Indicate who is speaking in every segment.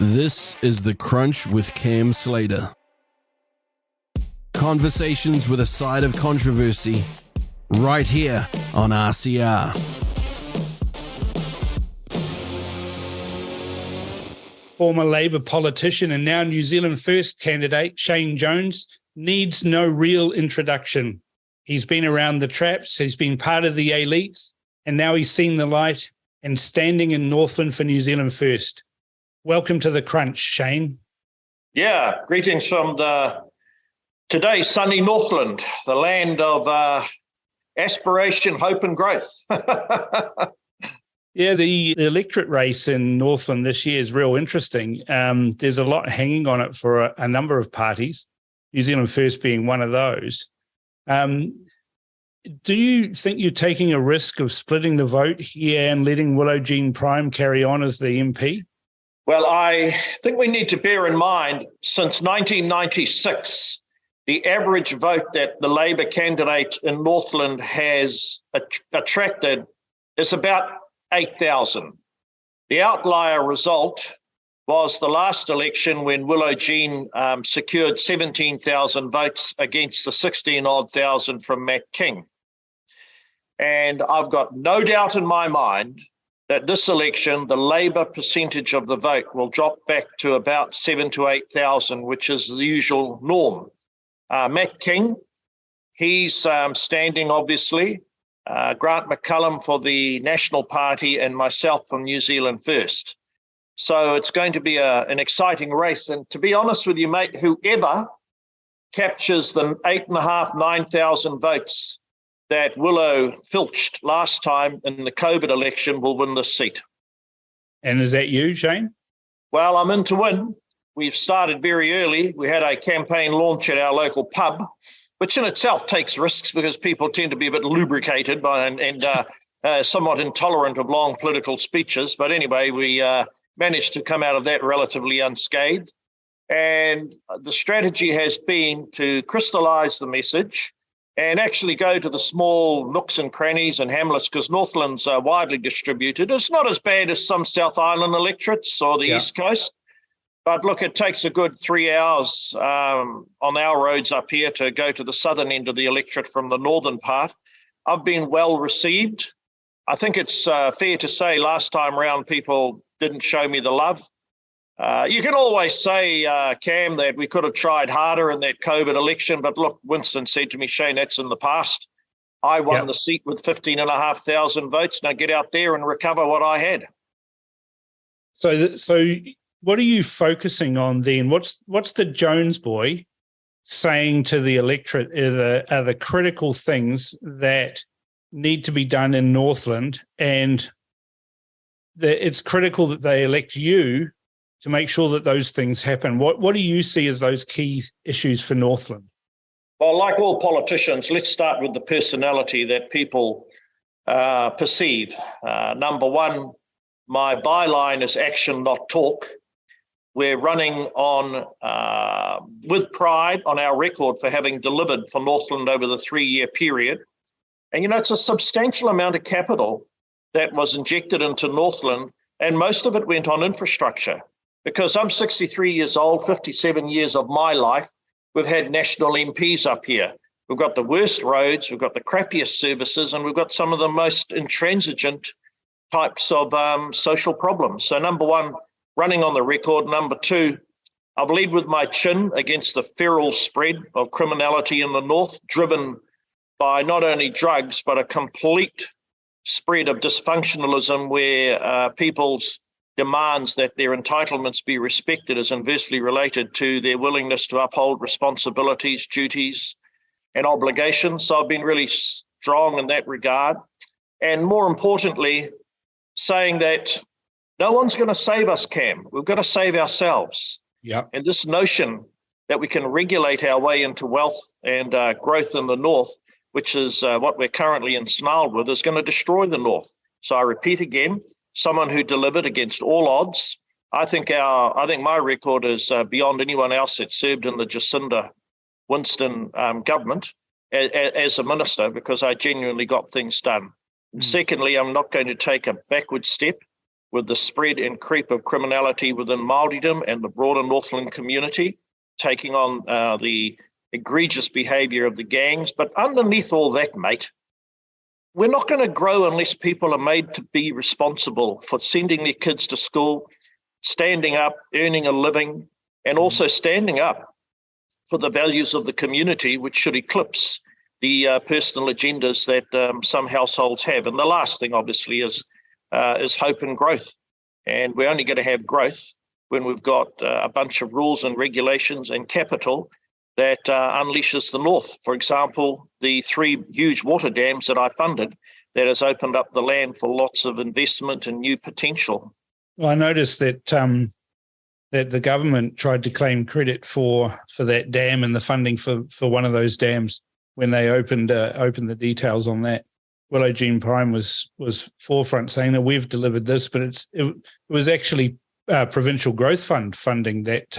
Speaker 1: This is The Crunch with Cam Slater. Conversations with a side of controversy, right here on RCR.
Speaker 2: Former Labour politician and now New Zealand First candidate Shane Jones needs no real introduction. He's been around the traps, he's been part of the elites, and now he's seen the light and standing in Northland for New Zealand First. Welcome to The Crunch, Shane.
Speaker 3: Yeah, greetings from today sunny Northland, the land of aspiration, hope and growth.
Speaker 2: Yeah, the electorate race in Northland this year is real interesting. There's a lot hanging on it for a number of parties, New Zealand First being one of those. Do you think you're taking a risk of splitting the vote here and letting Willow Jean Prime carry on as the MP?
Speaker 3: Well, I think we need to bear in mind, since 1996, the average vote that the Labour candidate in Northland has attracted is about 8,000. The outlier result was the last election when Willow Jean secured 17,000 votes against the 16-odd thousand from Matt King. And I've got no doubt in my mind that this election, the Labour percentage of the vote will drop back to about 7,000 to 8,000, which is the usual norm. Matt King, he's standing, obviously. Grant McCullum for the National Party and myself from New Zealand First. So it's going to be an exciting race. And to be honest with you, mate, whoever captures the 8,500, 9,000 votes that Willow filched last time in the COVID election will win this seat.
Speaker 2: And is that you, Shane?
Speaker 3: Well, I'm in to win. We've started very early. We had a campaign launch at our local pub, which in itself takes risks because people tend to be a bit lubricated and somewhat intolerant of long political speeches. But anyway, we managed to come out of that relatively unscathed. And the strategy has been to crystallize the message and actually go to the small nooks and crannies and hamlets, because Northland's widely distributed. It's not as bad as some South Island electorates or the East Coast. But look, it takes a good 3 hours on our roads up here to go to the southern end of the electorate from the northern part. I've been well received. I think it's fair to say last time round people didn't show me the love. You can always say, Cam, that we could have tried harder in that COVID election. But look, Winston said to me, Shane, that's in the past. I won the seat with 15,500 votes. Now get out there and recover what I had.
Speaker 2: So what are you focusing on then? What's the Jones boy saying to the electorate are the critical things that need to be done in Northland, and it's critical that they elect you to make sure that those things happen? What do you see as those key issues for Northland?
Speaker 3: Well, like all politicians, let's start with the personality that people perceive. Number one, my byline is action, not talk. We're running on with pride on our record for having delivered for Northland over the 3-year period. And, it's a substantial amount of capital that was injected into Northland, and most of it went on infrastructure. Because I'm 63 years old, 57 years of my life, we've had national MPs up here. We've got the worst roads, we've got the crappiest services, and we've got some of the most intransigent types of social problems. So number one, running on the record. Number two, I'll lead with my chin against the feral spread of criminality in the north, driven by not only drugs, but a complete spread of dysfunctionalism where people's demands that their entitlements be respected is inversely related to their willingness to uphold responsibilities, duties, and obligations. So I've been really strong in that regard. And more importantly, saying that no one's going to save us, Cam. We've got to save ourselves.
Speaker 2: Yeah.
Speaker 3: And this notion that we can regulate our way into wealth and growth in the north, which is what we're currently ensnarled with, is going to destroy the north. So I repeat again, someone who delivered against all odds. I think my record is beyond anyone else that served in the Jacinda Winston government as a minister, because I genuinely got things done. And secondly, I'm not going to take a backward step. with the spread and creep of criminality within Māoridom and the broader Northland community, taking on the egregious behaviour of the gangs. But underneath all that, mate, we're not going to grow unless people are made to be responsible for sending their kids to school, standing up, earning a living, and also standing up for the values of the community, which should eclipse the personal agendas that some households have. And the last thing, obviously, is hope and growth. And we're only going to have growth when we've got a bunch of rules and regulations and capital that unleashes the North. For example, the 3 huge water dams that I funded, that has opened up the land for lots of investment and new potential.
Speaker 2: Well, I noticed that that the government tried to claim credit for that dam and the funding for one of those dams when they opened the details on that. Willow Jean Prime was forefront saying that we've delivered this, but it was actually Provincial Growth Fund funding that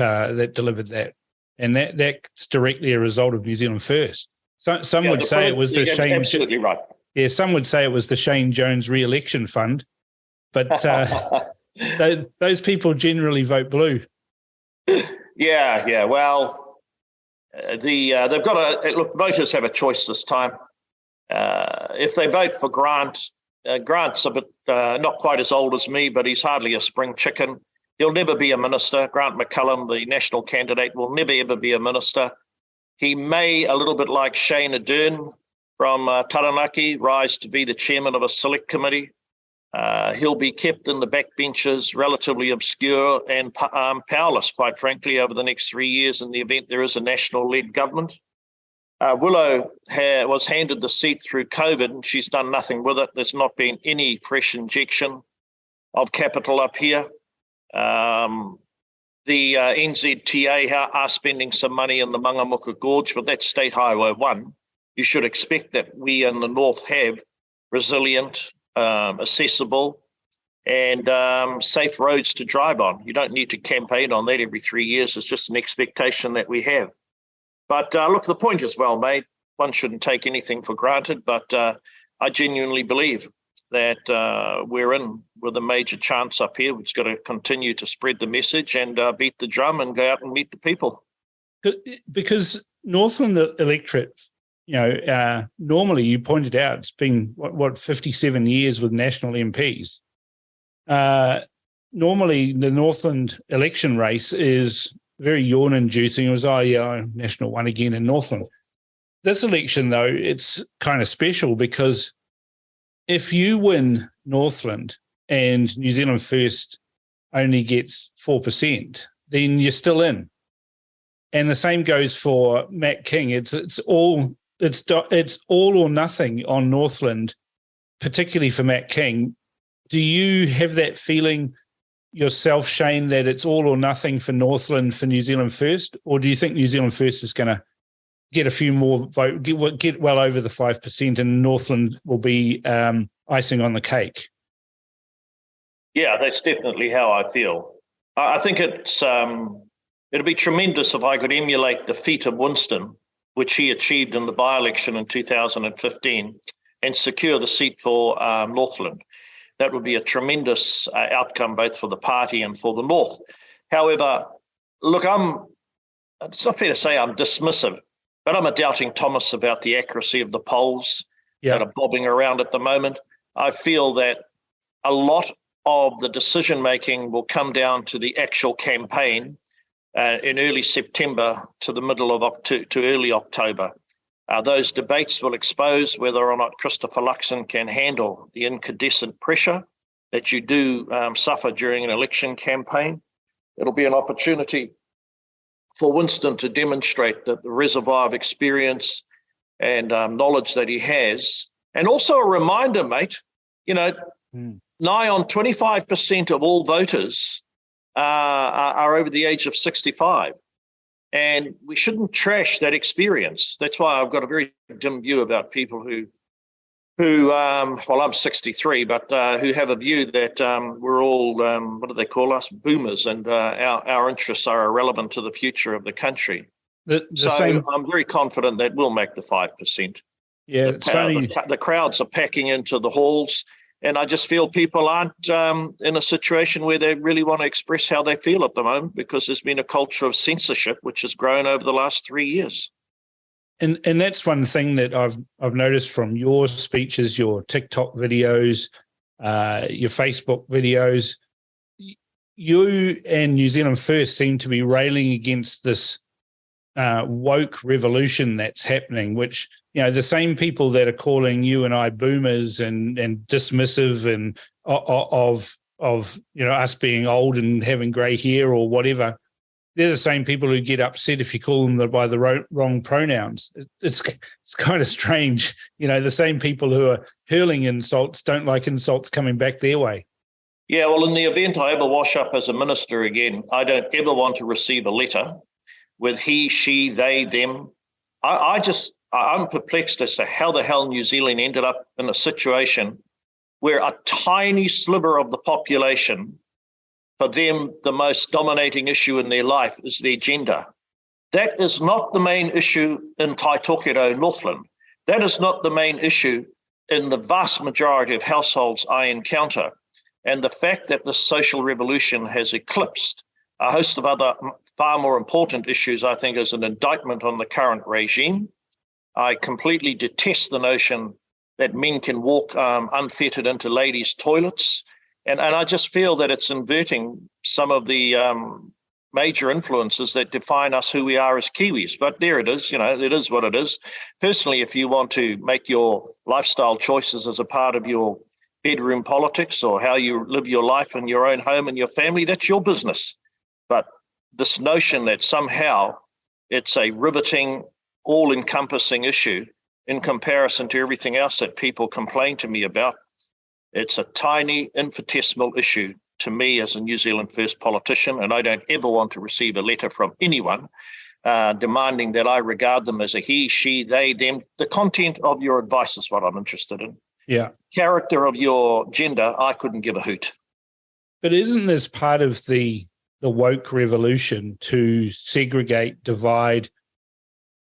Speaker 2: delivered that, and that's directly a result of New Zealand First. Some would say it was the Shane.
Speaker 3: Absolutely right.
Speaker 2: Yeah, some would say it was the Shane Jones re-election fund, but those people generally vote blue.
Speaker 3: Yeah. Well, they've got to look. Voters have a choice this time. If they vote for Grant, Grant's a bit not quite as old as me, but he's hardly a spring chicken. He'll never be a minister. Grant McCullum, the national candidate, will never, ever be a minister. He may, a little bit like Shane Ardern from Taranaki, rise to be the chairman of a select committee. He'll be kept in the backbenches, relatively obscure and powerless, quite frankly, over the next 3 years in the event there is a national-led government. Willow was handed the seat through COVID, and she's done nothing with it. There's not been any fresh injection of capital up here. The NZTA are spending some money in the Mangamuka Gorge, but that's State Highway 1. You should expect that we in the North have resilient, accessible, and safe roads to drive on. You don't need to campaign on that every 3 years. It's just an expectation that we have. But look, the point is well made. One shouldn't take anything for granted, but I genuinely believe that we're in with a major chance up here. We've just got to continue to spread the message and beat the drum and go out and meet the people.
Speaker 2: Because Northland electorate, normally you pointed out it's been, 57 years with national MPs. Normally the Northland election race is very yawn-inducing. It was, national one again in Northland. This election, though, it's kind of special because if you win Northland and New Zealand First only gets 4%, then you're still in. And the same goes for Matt King. It's all or nothing on Northland, particularly for Matt King. Do you have that feeling yourself, Shane, that it's all or nothing for Northland for New Zealand First, or do you think New Zealand First is going to get a few more votes, get well over the 5%, and Northland will be icing on the cake?
Speaker 3: Yeah, that's definitely how I feel. I think it'd be tremendous if I could emulate the feat of Winston, which he achieved in the by-election in 2015, and secure the seat for Northland. That would be a tremendous outcome both for the party and for the North. However, look, it's not fair to say I'm dismissive, but I'm a doubting Thomas about the accuracy of the polls that are bobbing around at the moment. I feel that a lot of the decision-making will come down to the actual campaign in early September to the middle of to early October. Those debates will expose whether or not Christopher Luxon can handle the incandescent pressure that you do suffer during an election campaign. It'll be an opportunity for Winston to demonstrate that the reservoir of experience and knowledge that he has, and also a reminder, mate, nigh on 25% of all voters are over the age of 65. And we shouldn't trash that experience. That's why I've got a very dim view about people who I'm 63, but who have a view that we're all, what do they call us, boomers, and our interests are irrelevant to the future of the country. I'm very confident that we'll make the 5%.
Speaker 2: Yeah, it's funny.
Speaker 3: The crowds are packing into the halls. And I just feel people aren't in a situation where they really want to express how they feel at the moment, because there's been a culture of censorship which has grown over the last 3 years.
Speaker 2: And that's one thing that I've noticed from your speeches, your TikTok videos, your Facebook videos. You and New Zealand First seem to be railing against this woke revolution that's happening, which, the same people that are calling you and I boomers and dismissive and of us being old and having grey hair or whatever, they're the same people who get upset if you call them by the wrong pronouns. It's kind of strange. The same people who are hurling insults don't like insults coming back their way.
Speaker 3: Yeah, well, in the event I ever wash up as a minister again, I don't ever want to receive a letter with he, she, they, them. I'm perplexed as to how the hell New Zealand ended up in a situation where a tiny sliver of the population, for them, the most dominating issue in their life is their gender. That is not the main issue in Taitokero, Northland. That is not the main issue in the vast majority of households I encounter. And the fact that the social revolution has eclipsed a host of other far more important issues, I think, is an indictment on the current regime. I completely detest the notion that men can walk unfettered into ladies' toilets. And I just feel that it's inverting some of the major influences that define us, who we are as Kiwis. But there it is, it is what it is. Personally, if you want to make your lifestyle choices as a part of your bedroom politics or how you live your life in your own home and your family, that's your business. But this notion that somehow it's a riveting, all-encompassing issue in comparison to everything else that people complain to me about, it's a tiny, infinitesimal issue to me as a New Zealand First politician, and I don't ever want to receive a letter from anyone demanding that I regard them as a he, she, they, them. The content of your advice is what I'm interested in.
Speaker 2: Yeah.
Speaker 3: Character of your gender, I couldn't give a hoot.
Speaker 2: But isn't this part of the woke revolution to segregate, divide,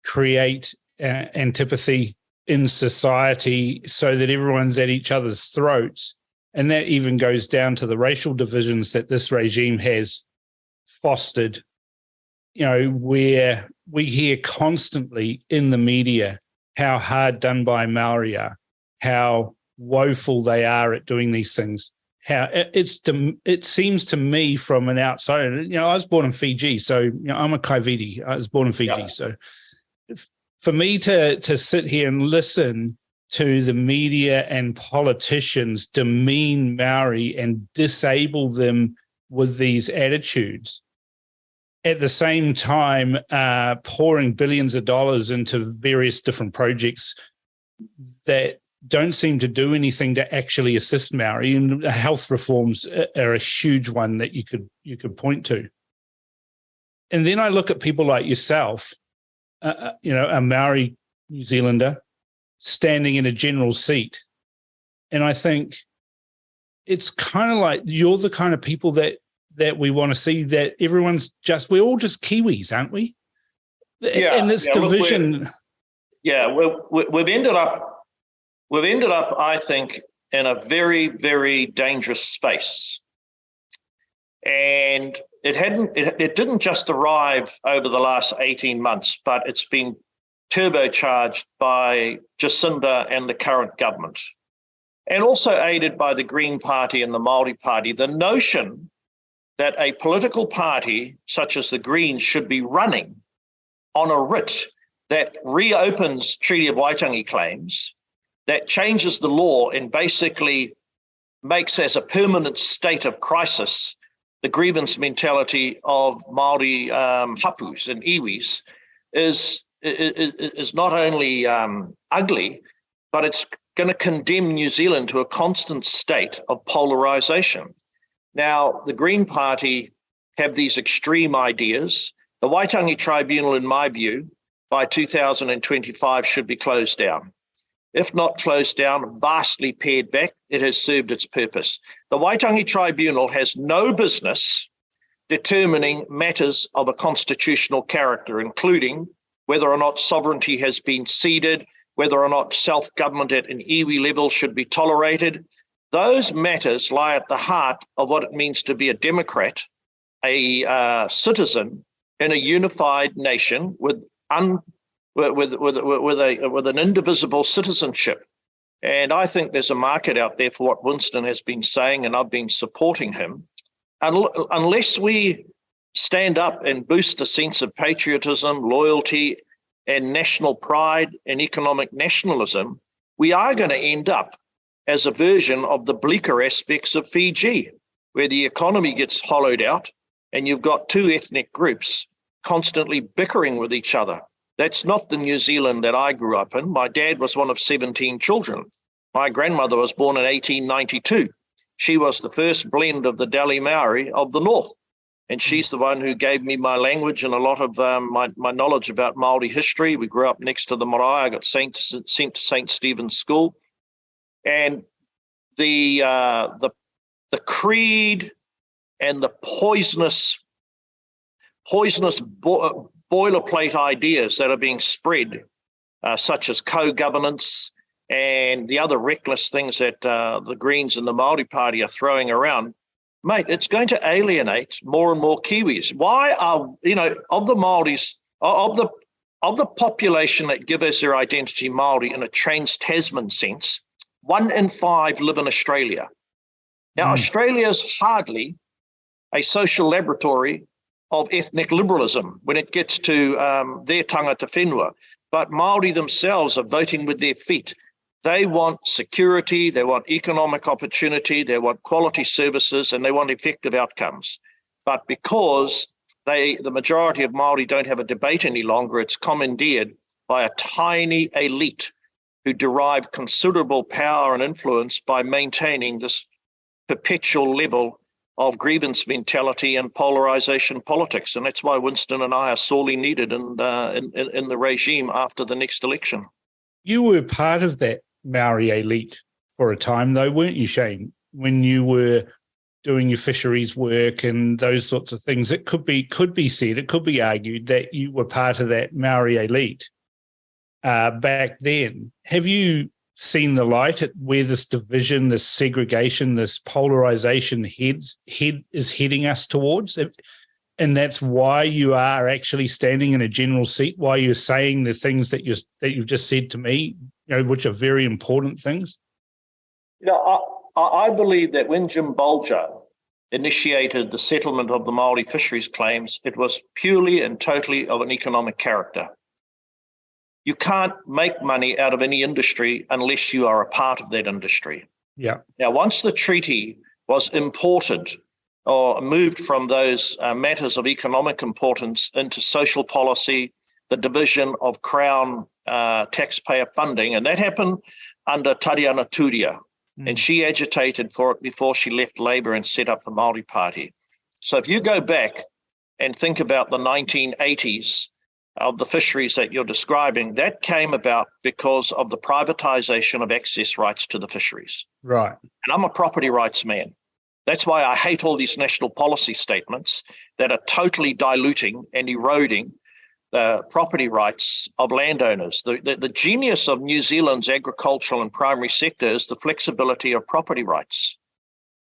Speaker 2: create antipathy in society so that everyone's at each other's throats? And that even goes down to the racial divisions that this regime has fostered, where we hear constantly in the media how hard done by Maori are, how woeful they are at doing these things. How it seems to me from an outsider, I was born in Fiji, so I'm a Kaiviti. I was born in Fiji, yeah. So for me to sit here and listen to the media and politicians demean Maori and disable them with these attitudes, at the same time pouring billions of dollars into various different projects that don't seem to do anything to actually assist Maori, and health reforms are a huge one that you could point to. And then I look at people like yourself, a Maori New Zealander standing in a general seat, and I think it's kind of like you're the kind of people that we want to see. That we're all just Kiwis, aren't we?
Speaker 3: Yeah.
Speaker 2: And this division.
Speaker 3: We've ended up, I think, in a very, very dangerous space. And it didn't just arrive over the last 18 months, but it's been turbocharged by Jacinda and the current government, and also aided by the Green Party and the Māori Party. The notion that a political party such as the Greens should be running on a writ that reopens Treaty of Waitangi claims, that changes the law and basically makes as a permanent state of crisis the grievance mentality of Māori hapus and iwis is not only ugly, but it's going to condemn New Zealand to a constant state of polarization. Now, the Green Party have these extreme ideas. The Waitangi Tribunal, in my view, by 2025 should be closed down. If not closed down, vastly pared back, it has served its purpose. The Waitangi Tribunal has no business determining matters of a constitutional character, including whether or not sovereignty has been ceded, whether or not self-government at an iwi level should be tolerated. Those matters lie at the heart of what it means to be a democrat, a citizen in a unified nation with an indivisible citizenship. And I think there's a market out there for what Winston has been saying, and I've been supporting him. Unless we stand up and boost a sense of patriotism, loyalty, and national pride and economic nationalism, we are going to end up as a version of the bleaker aspects of Fiji, where the economy gets hollowed out and you've got two ethnic groups constantly bickering with each other. That's not the New Zealand that I grew up in. My dad was one of 17 children. My grandmother was born in 1892. She was the first blend of the Dali Maori of the North. And she's the one who gave me my language and a lot of my knowledge about Māori history. We grew up next to the marae. I got sent to St. Stephen's School. And the creed and the poisonous boilerplate ideas that are being spread, such as co-governance and the other reckless things that the Greens and the Māori Party are throwing around, mate, it's going to alienate more and more Kiwis. Why are, of the Māoris, of the population that give us their identity Māori in a trans-Tasman sense, 1 in 5 live in Australia. Now, Australia is hardly a social laboratory of ethnic liberalism when it gets to their tangata whenua, but Māori themselves are voting with their feet. They want security, they want economic opportunity, they want quality services, and they want effective outcomes. But because the majority of Māori don't have a debate any longer, it's commandeered by a tiny elite who derive considerable power and influence by maintaining this perpetual level of grievance mentality and polarization politics. And that's why Winston and I are sorely needed in the regime after the next election.
Speaker 2: You were part of that Maori elite for a time, though, weren't you, Shane? When you were doing your fisheries work and those sorts of things, it could be said, it could be argued that you were part of that Maori elite back then. Have you seen the light at where this division, this segregation, this polarization is heading us towards? And that's why you are actually standing in a general seat, why you're saying the things that you've just said to me, which are very important things?
Speaker 3: I believe that when Jim Bolger initiated the settlement of the Māori fisheries claims, it was purely and totally of an economic character. You can't make money out of any industry unless you are a part of that industry.
Speaker 2: Yeah.
Speaker 3: Now, once the treaty was imported or moved from those matters of economic importance into social policy, the division of Crown taxpayer funding, and that happened under Tariana Turia, and she agitated for it before she left Labour and set up the Māori Party. So if you go back and think about the 1980s of the fisheries that you're describing, that came about because of the privatisation of access rights to the fisheries.
Speaker 2: Right.
Speaker 3: And I'm a property rights man. That's why I hate all these national policy statements that are totally diluting and eroding the property rights of landowners. The genius of New Zealand's agricultural and primary sector is the flexibility of property rights.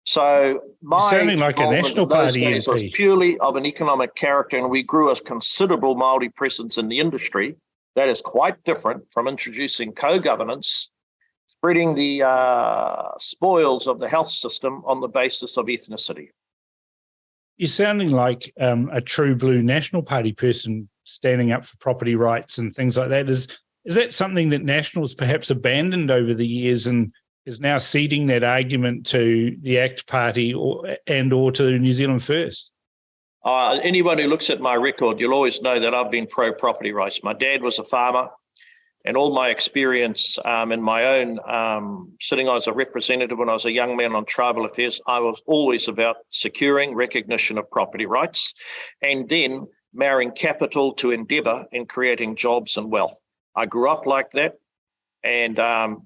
Speaker 3: So my
Speaker 2: sounding like a National Party
Speaker 3: MP was purely of an economic character, and we grew a considerable Māori presence in the industry. That is quite different from introducing co-governance, spreading the spoils of the health system on the basis of ethnicity.
Speaker 2: You're sounding like a true blue National Party person standing up for property rights and things like that. Is that something that Nationals perhaps abandoned over the years and is now ceding that argument to the ACT Party or to New Zealand First?
Speaker 3: Anyone who looks at my record, you'll always know that I've been pro-property rights. My dad was a farmer, and all my experience in my own sitting as a representative when I was a young man on tribal affairs, I was always about securing recognition of property rights and then marrying capital to endeavour and creating jobs and wealth. I grew up like that. And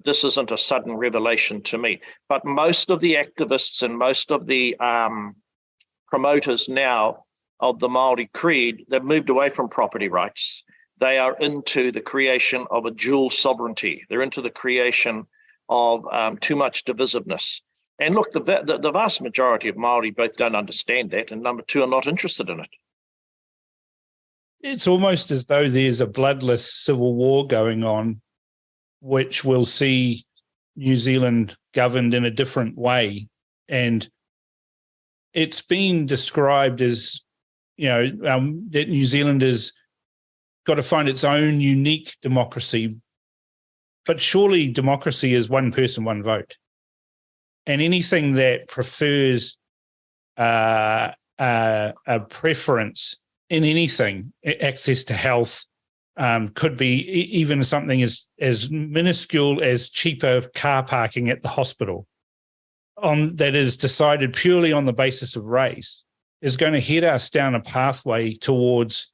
Speaker 3: this isn't a sudden revelation to me. But most of the activists and most of the promoters now of the Māori creed, they've moved away from property rights. They are into the creation of a dual sovereignty. They're into the creation of too much divisiveness. And look, the vast majority of Maori both don't understand that, and number two, are not interested in it.
Speaker 2: It's almost as though there's a bloodless civil war going on, which will see New Zealand governed in a different way. And it's been described as, that New Zealand has got to find its own unique democracy. But surely democracy is one person, one vote. And anything that prefers a preference in anything, access to health, could be even something as minuscule as cheaper car parking at the hospital, that is decided purely on the basis of race, is going to head us down a pathway towards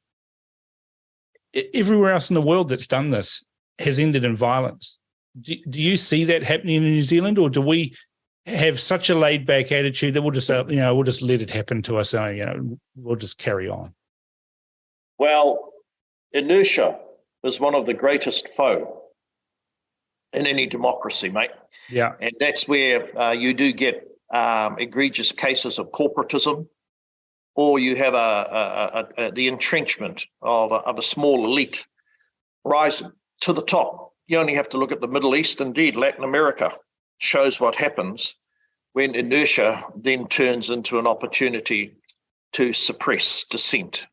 Speaker 2: everywhere else in the world that's done this has ended in violence. Do you see that happening in New Zealand, or do we have such a laid-back attitude that we'll just let it happen to us, we'll just carry on?
Speaker 3: Well, inertia is one of the greatest foe in any democracy, mate.
Speaker 2: Yeah.
Speaker 3: And that's where you do get egregious cases of corporatism, or you have the entrenchment of a small elite rising to the top. You only have to look at the Middle East, indeed Latin America shows what happens when inertia then turns into an opportunity to suppress dissent.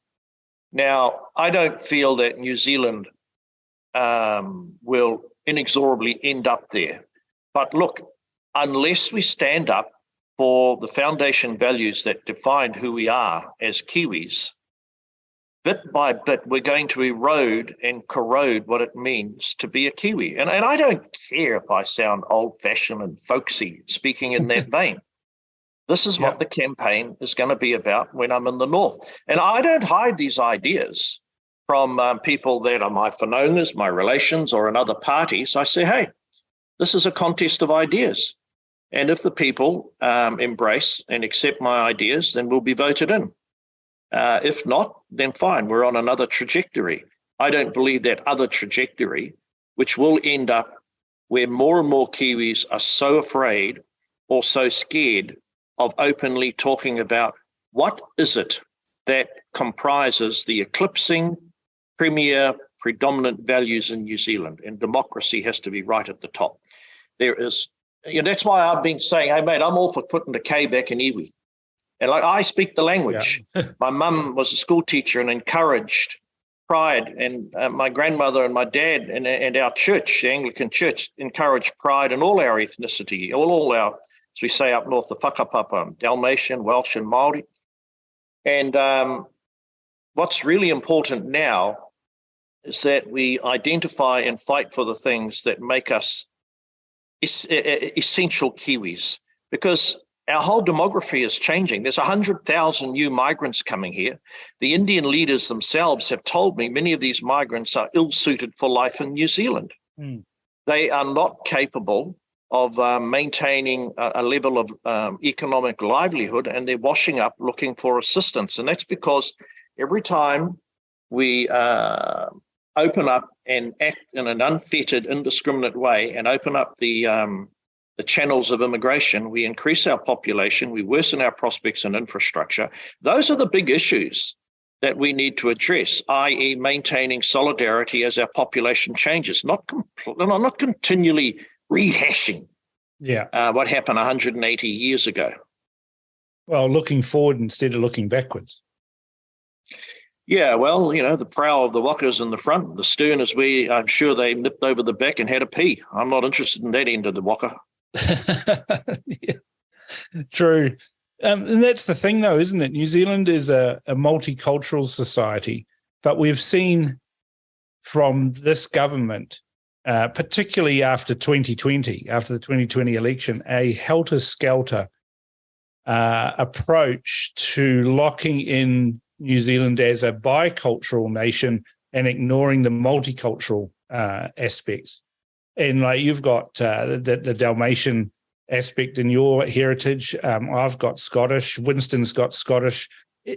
Speaker 3: Now, I don't feel that New Zealand will inexorably end up there. But look, unless we stand up for the foundation values that define who we are as Kiwis, bit by bit, we're going to erode and corrode what it means to be a Kiwi. And I don't care if I sound old-fashioned and folksy speaking in that vein. This is what the campaign is going to be about when I'm in the North. And I don't hide these ideas from people that are my whanaungas, my relations, or in other parties. I say, hey, this is a contest of ideas. And if the people embrace and accept my ideas, then we'll be voted in. If not, then fine, we're on another trajectory. I don't believe that other trajectory, which will end up where more and more Kiwis are so afraid or so scared of openly talking about what is it that comprises the eclipsing premier predominant values in New Zealand, and democracy has to be right at the top. There is, that's why I've been saying, hey, mate, I'm all for putting the K back in iwi. And I speak the language. Yeah. My mum was a school teacher and encouraged pride, and my grandmother and my dad and our church, the Anglican Church, encouraged pride in all our ethnicity, all our, as we say up north, the whakapapa, Dalmatian, Welsh, and Māori. And what's really important now is that we identify and fight for the things that make us essential Kiwis, because our whole demography is changing. There's 100,000 new migrants coming here. The Indian leaders themselves have told me many of these migrants are ill-suited for life in New Zealand. Mm. They are not capable of maintaining a level of economic livelihood, and they're washing up looking for assistance. And that's because every time we open up and act in an unfettered, indiscriminate way and open up the channels of immigration, we increase our population, we worsen our prospects and infrastructure. Those are the big issues that we need to address, i.e. maintaining solidarity as our population changes, not continually rehashing what happened 180 years ago.
Speaker 2: Well, looking forward instead of looking backwards.
Speaker 3: Yeah, well, the prow of the waka's in the front. The stern is where I'm sure they nipped over the back and had a pee. I'm not interested in that end of the waka.
Speaker 2: Yeah, true. And that's the thing, though, isn't it? New Zealand is a multicultural society, but we've seen from this government, particularly after 2020, after the 2020 election, a helter-skelter approach to locking in New Zealand as a bicultural nation and ignoring the multicultural aspects. And like you've got the Dalmatian aspect in your heritage. I've got Scottish. Winston's got Scottish.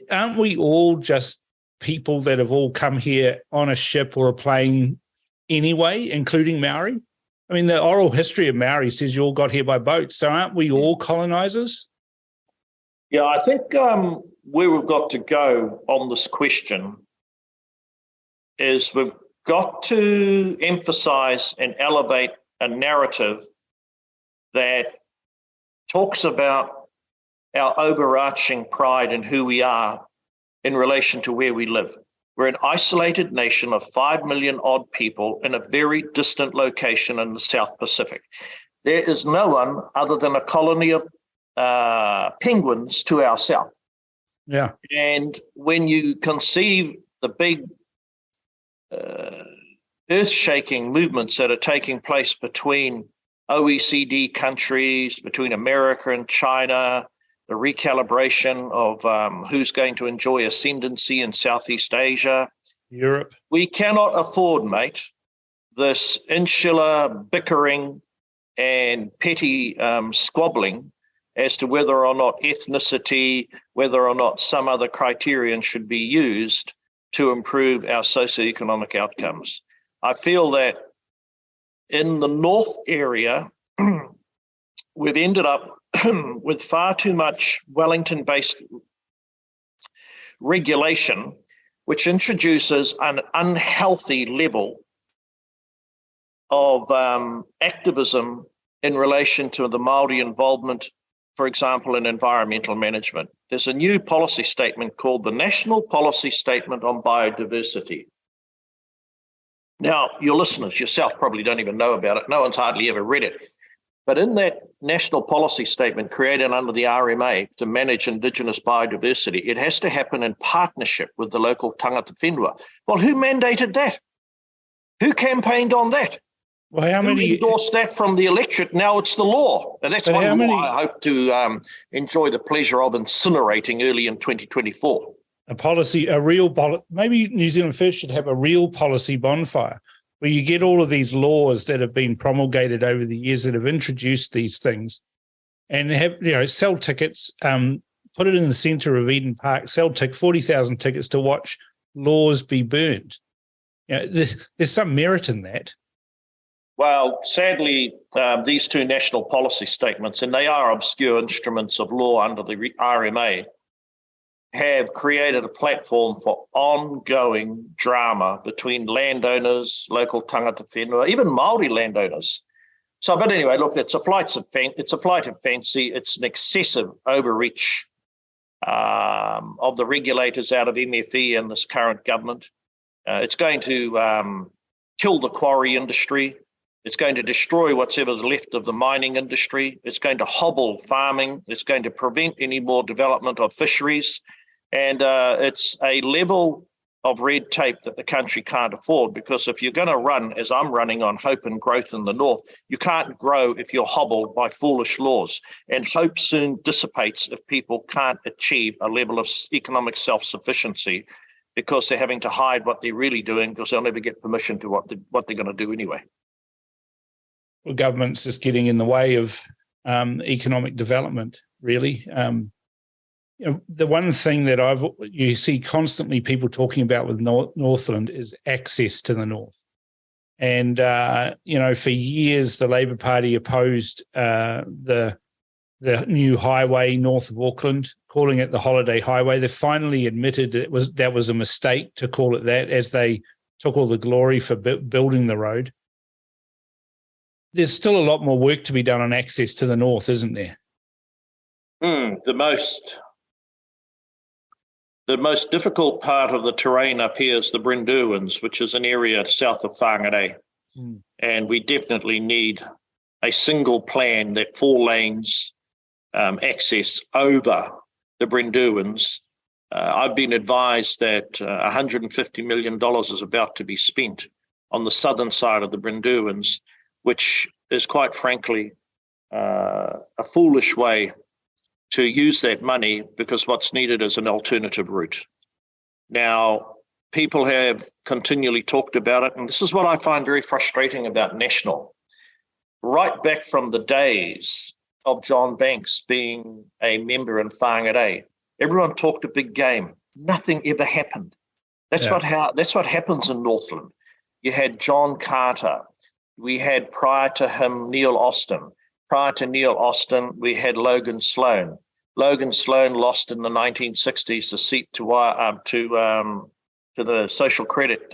Speaker 2: Aren't we all just people that have all come here on a ship or a plane anyway, including Maori? I mean, the oral history of Maori says you all got here by boat. So aren't we all colonizers?
Speaker 3: Yeah, I think where we've got to go on this question is we've got to emphasize and elevate a narrative that talks about our overarching pride in who we are in relation to where we live. We're an isolated nation of 5 million odd people in a very distant location in the South Pacific. There is no one other than a colony of penguins to our south.
Speaker 2: Yeah.
Speaker 3: And when you conceive the big earth-shaking movements that are taking place between OECD countries, between America and China, the recalibration of who's going to enjoy ascendancy in Southeast Asia.
Speaker 2: Europe.
Speaker 3: We cannot afford, mate, this insular bickering and petty squabbling as to whether or not ethnicity, whether or not some other criterion should be used to improve our socioeconomic outcomes. I feel that in the North area, we've ended up with far too much Wellington-based regulation, which introduces an unhealthy level of activism in relation to the Māori involvement, for example, in environmental management. There's a new policy statement called the National Policy Statement on Biodiversity. Now, your listeners yourself probably don't even know about it. No one's hardly ever read it. But in that national policy statement created under the RMA to manage Indigenous biodiversity, it has to happen in partnership with the local tangata whenua. Well, who mandated that? Who campaighed on that?
Speaker 2: Well,
Speaker 3: Who endorsed that from the electorate? Now it's the law. And that's one law I hope to enjoy the pleasure of incinerating early in 2024.
Speaker 2: Maybe New Zealand First should have a real policy bonfire where you get all of these laws that have been promulgated over the years that have introduced these things and have, sell tickets, put it in the centre of Eden Park, sell 40,000 tickets to watch laws be burned. There's some merit in that.
Speaker 3: Well, sadly, these two national policy statements, and they are obscure instruments of law under the RMA, have created a platform for ongoing drama between landowners, local tangata whenua, even Māori landowners. So, but anyway, look, it's a flight of fancy. It's an excessive overreach of the regulators out of MFE and this current government. It's going to kill the quarry industry. It's going to destroy whatever's left of the mining industry. It's going to hobble farming. It's going to prevent any more development of fisheries. And it's a level of red tape that the country can't afford, because if you're going to run, as I'm running, on hope and growth in the north, you can't grow if you're hobbled by foolish laws. And hope soon dissipates if people can't achieve a level of economic self-sufficiency, because they're having to hide what they're really doing because they'll never get permission to what they're going to do anyway.
Speaker 2: Well, government's just getting in the way of economic development, really. The one thing that you see constantly people talking about with Northland is access to the north. And, for years, the Labour Party opposed the new highway north of Auckland, calling it the Holiday Highway. They finally admitted that was a mistake to call it that, as they took all the glory for building the road. There's still a lot more work to be done on access to the north, isn't there?
Speaker 3: The most difficult part of the terrain up here is the Brindewins, which is an area south of Whangarei. And we definitely need a single plan that 4 lanes access over the Brindewins. I've been advised that $150 million is about to be spent on the southern side of the Brindewins, which is quite frankly a foolish way to use that money, because what's needed is an alternative route. Now, people have continually talked about it, and this is what I find very frustrating about National. Right back from the days of John Banks being a member in Whangarei, everyone talked a big game. Nothing ever happened. That's what happens in Northland. You had John Carter, we had prior to him Neil Austin. Prior to Neil Austin, we had Logan Sloan. Logan Sloan lost in the 1960s the seat to the social credit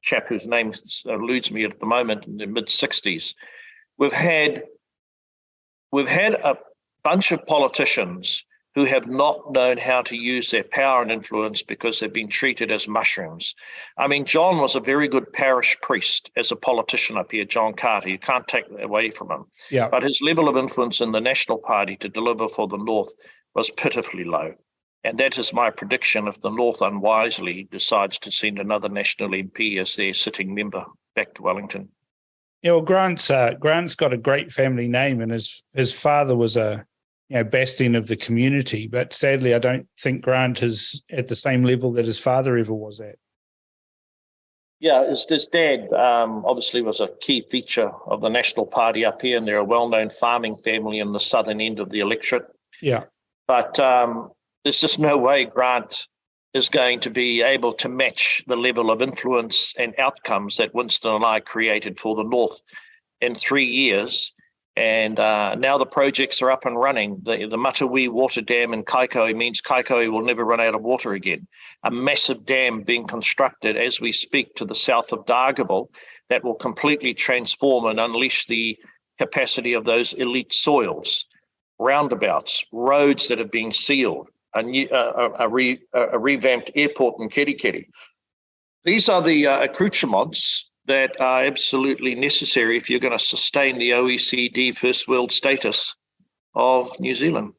Speaker 3: chap whose name eludes me at the moment in the mid-60s. We've had a bunch of politicians who have not known how to use their power and influence because they've been treated as mushrooms. I mean, John was a very good parish priest as a politician up here, John Carter. You can't take that away from him.
Speaker 2: Yeah.
Speaker 3: But his level of influence in the National Party to deliver for the North was pitifully low. And that is my prediction if the North unwisely decides to send another National MP as their sitting member back to Wellington.
Speaker 2: Yeah, well, Grant's got a great family name, and his father was a bastion of the community. But sadly, I don't think Grant is at the same level that his father ever was at.
Speaker 3: Yeah, his dad obviously was a key feature of the National Party up here, and they're a well-known farming family in the southern end of the electorate.
Speaker 2: Yeah.
Speaker 3: But there's just no way Grant is going to be able to match the level of influence and outcomes that Winston and I created for the North in 3 years. And now the projects are up and running. The Matawai water dam in Kaikohe means Kaikohe will never run out of water again. A massive dam being constructed as we speak to the south of Dargaville that will completely transform and unleash the capacity of those elite soils. Roundabouts, roads that have been sealed, a revamped airport in Kerikeri. These are the accoutrements that are absolutely necessary if you're going to sustain the OECD first world status of New Zealand,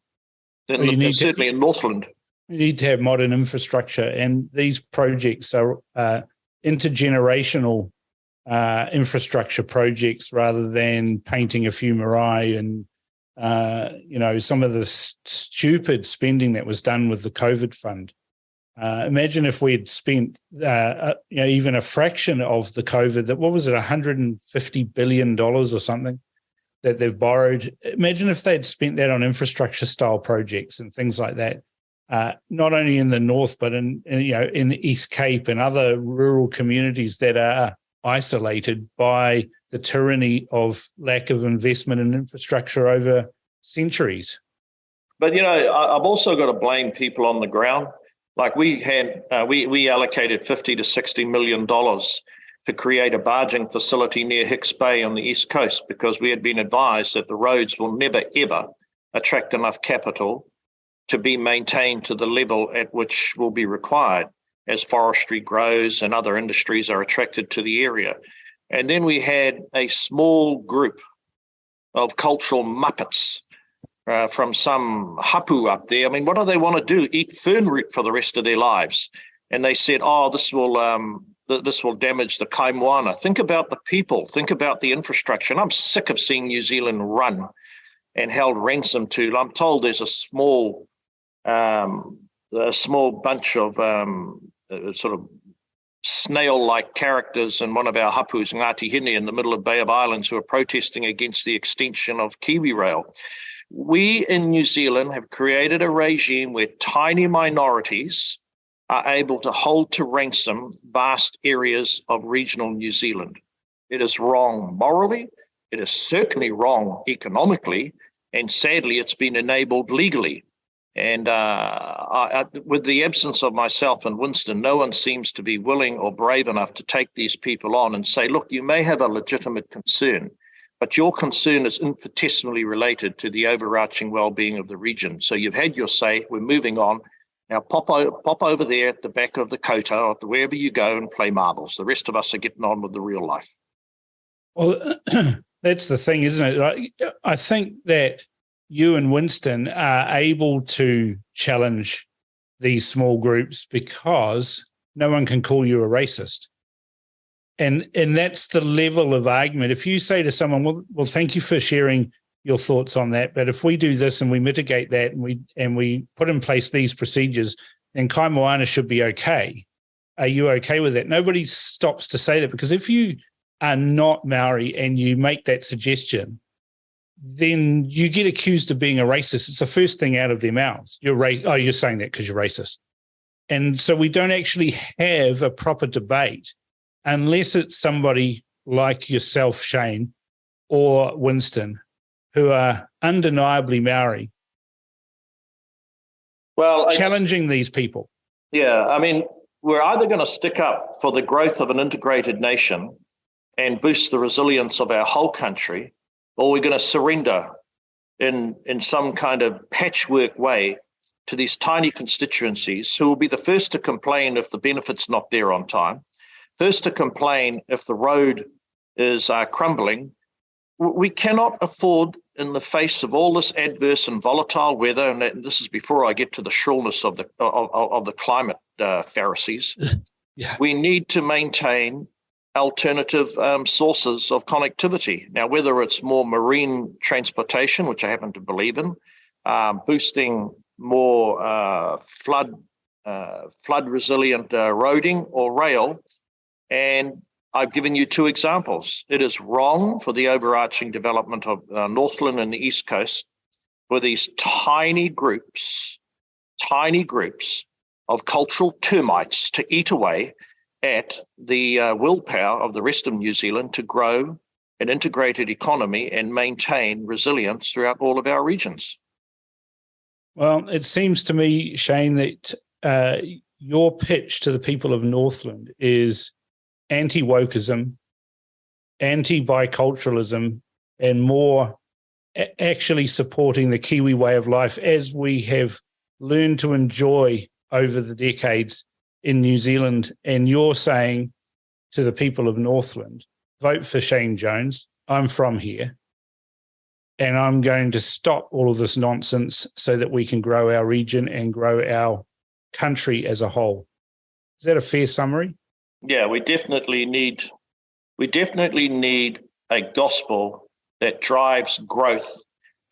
Speaker 3: certainly in Northland.
Speaker 2: You need to have modern infrastructure, and these projects are intergenerational infrastructure projects rather than painting a few marae and some of the stupid spending that was done with the COVID fund. Imagine if we had spent, even a fraction of the COVID, what was it, $150 billion or something that they've borrowed. Imagine if they'd spent that on infrastructure style projects and things like that, not only in the North, but in the East Cape and other rural communities that are isolated by the tyranny of lack of investment in infrastructure over centuries.
Speaker 3: But, I've also got to blame people on the ground. Like we allocated $50 to $60 million to create a barging facility near Hicks Bay on the East Coast because we had been advised that the roads will never, ever attract enough capital to be maintained to the level at which will be required as forestry grows and other industries are attracted to the area. And then we had a small group of cultural muppets from some hapu up there. I mean, what do they want to do? Eat fern root for the rest of their lives? And they said, this will damage the kaimoana. Think about the people. Think about the infrastructure. And I'm sick of seeing New Zealand run and held ransom to. I'm told there's a small bunch of sort of snail-like characters in one of our hapus, Ngāti Hine, in the middle of Bay of Islands, who are protesting against the extension of Kiwi Rail. We in New Zealand have created a regime where tiny minorities are able to hold to ransom vast areas of regional New Zealand. It is wrong morally, it is certainly wrong economically, and sadly it's been enabled legally. And with the absence of myself and Winston, no one seems to be willing or brave enough to take these people on and say, look, you may have a legitimate concern, but your concern is infinitesimally related to the overarching well-being of the region. So you've had your say, we're moving on. Now pop over there at the back of the kota or wherever you go and play marbles. The rest of us are getting on with the real life.
Speaker 2: Well, that's the thing, isn't it? I think that you and Winston are able to challenge these small groups because no one can call you a racist. And that's the level of argument. If you say to someone, well, thank you for sharing your thoughts on that, but if we do this and we mitigate that and we put in place these procedures, then kaimoana should be okay. Are you okay with that? Nobody stops to say that, because if you are not Maori and you make that suggestion, then you get accused of being a racist. It's the first thing out of their mouths. You're saying that because you're racist. And so we don't actually have a proper debate unless it's somebody like yourself, Shane, or Winston, who are undeniably Maori, challenging these people?
Speaker 3: Yeah, I mean, we're either going to stick up for the growth of an integrated nation and boost the resilience of our whole country, or we're going to surrender in some kind of patchwork way to these tiny constituencies who will be the first to complain if the benefit's not there on time, first to complain if the road is crumbling. We cannot afford, in the face of all this adverse and volatile weather, and this is before I get to the shrillness of the climate Pharisees, we need to maintain alternative sources of connectivity. Now, whether it's more marine transportation, which I happen to believe in, boosting more flood resilient roading or rail, and I've given you two examples. It is wrong for the overarching development of Northland and the East Coast for these tiny groups of cultural termites to eat away at the willpower of the rest of New Zealand to grow an integrated economy and maintain resilience throughout all of our regions.
Speaker 2: Well, it seems to me, Shane, that your pitch to the people of Northland is anti-wokeism, anti-biculturalism, and more actually supporting the Kiwi way of life as we have learned to enjoy over the decades in New Zealand. And you're saying to the people of Northland, vote for Shane Jones. I'm from here. And I'm going to stop all of this nonsense so that we can grow our region and grow our country as a whole. Is that a fair summary?
Speaker 3: Yeah, we definitely need a gospel that drives growth,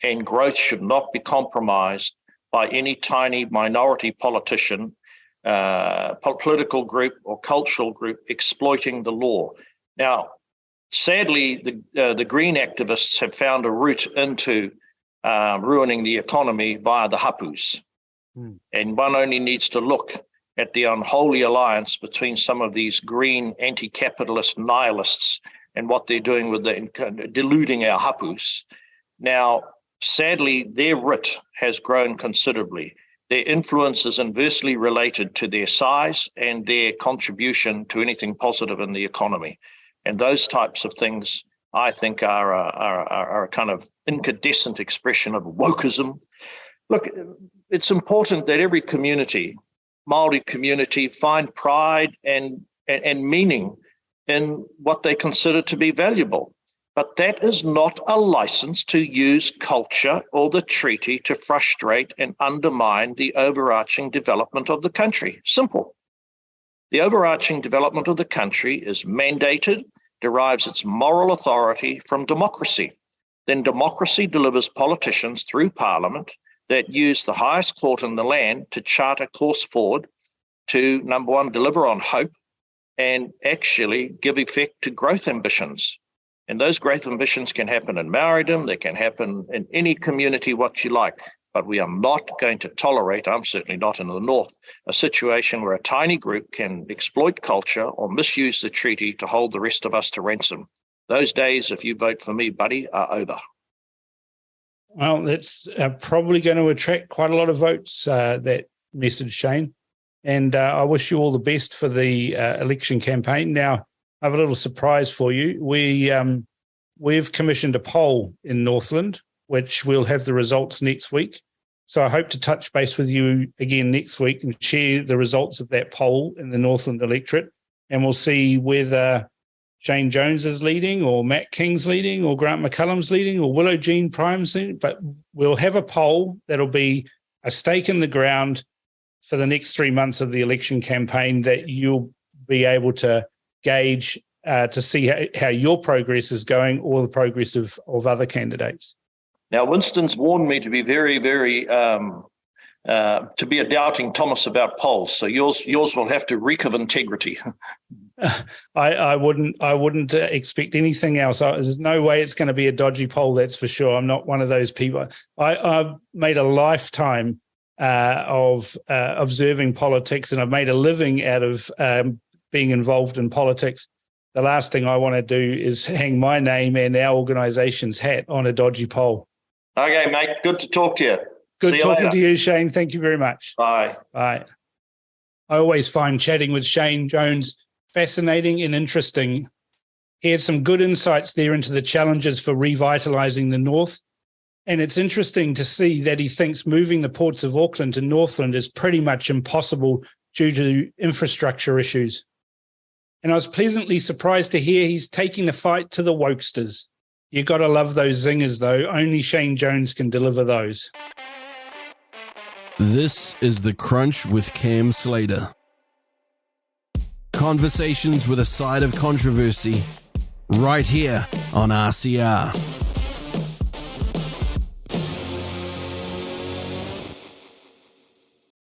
Speaker 3: and growth should not be compromised by any tiny minority politician, political group or cultural group exploiting the law. Now, sadly, the green activists have found a route into ruining the economy via the hapus. And one only needs to look at the unholy alliance between some of these green anti-capitalist nihilists and what they're doing with deluding our hapus. Now, sadly, their writ has grown considerably. Their influence is inversely related to their size and their contribution to anything positive in the economy. And those types of things, I think, are a kind of incandescent expression of wokeism. Look, it's important that every community, Maori community, find pride and meaning in what they consider to be valuable. But that is not a license to use culture or the treaty to frustrate and undermine the overarching development of the country. Simple. The overarching development of the country is mandated, derives its moral authority from democracy. Then democracy delivers politicians through Parliament that use the highest court in the land to chart a course forward to, number one, deliver on hope and actually give effect to growth ambitions. And those growth ambitions can happen in Maoridom, they can happen in any community, what you like. But we are not going to tolerate, I'm certainly not in the North, a situation where a tiny group can exploit culture or misuse the treaty to hold the rest of us to ransom. Those days, if you vote for me, buddy, are over.
Speaker 2: Well, that's probably going to attract quite a lot of votes, that message, Shane. And I wish you all the best for the election campaign. Now, I have a little surprise for you. We've commissioned a poll in Northland, which we'll have the results next week. So I hope to touch base with you again next week and share the results of that poll in the Northland electorate. And we'll see whether Shane Jones is leading or Matt King's leading or Grant McCullum's leading or Willow Jean Prime's leading. But we'll have a poll that'll be a stake in the ground for the next 3 months of the election campaign that you'll be able to gauge to see how your progress is going or the progress of other candidates.
Speaker 3: Now, Winston's warned me to be very, very, to be a doubting Thomas about polls. So yours will have to reek of integrity.
Speaker 2: I wouldn't expect anything else. There's no way it's going to be a dodgy poll, that's for sure. I'm not one of those people. I've made a lifetime of observing politics, and I've made a living out of being involved in politics. the last thing I want to do is hang my name and our organisation's hat on a dodgy poll.
Speaker 3: Okay, mate. Good to talk to you.
Speaker 2: Good talking to you, Shane. Thank you very much.
Speaker 3: Bye.
Speaker 2: Bye. I always find chatting with Shane Jones fascinating and interesting. He has some good insights there into the challenges for revitalising the North. And it's interesting to see that he thinks moving the ports of Auckland to Northland is pretty much impossible due to infrastructure issues. And I was pleasantly surprised to hear he's taking the fight to the wokesters. You got to love those zingers, though. Only Shane Jones can deliver those.
Speaker 1: This is The Crunch with Cam Slater. Conversations with a side of controversy, right here on RCR.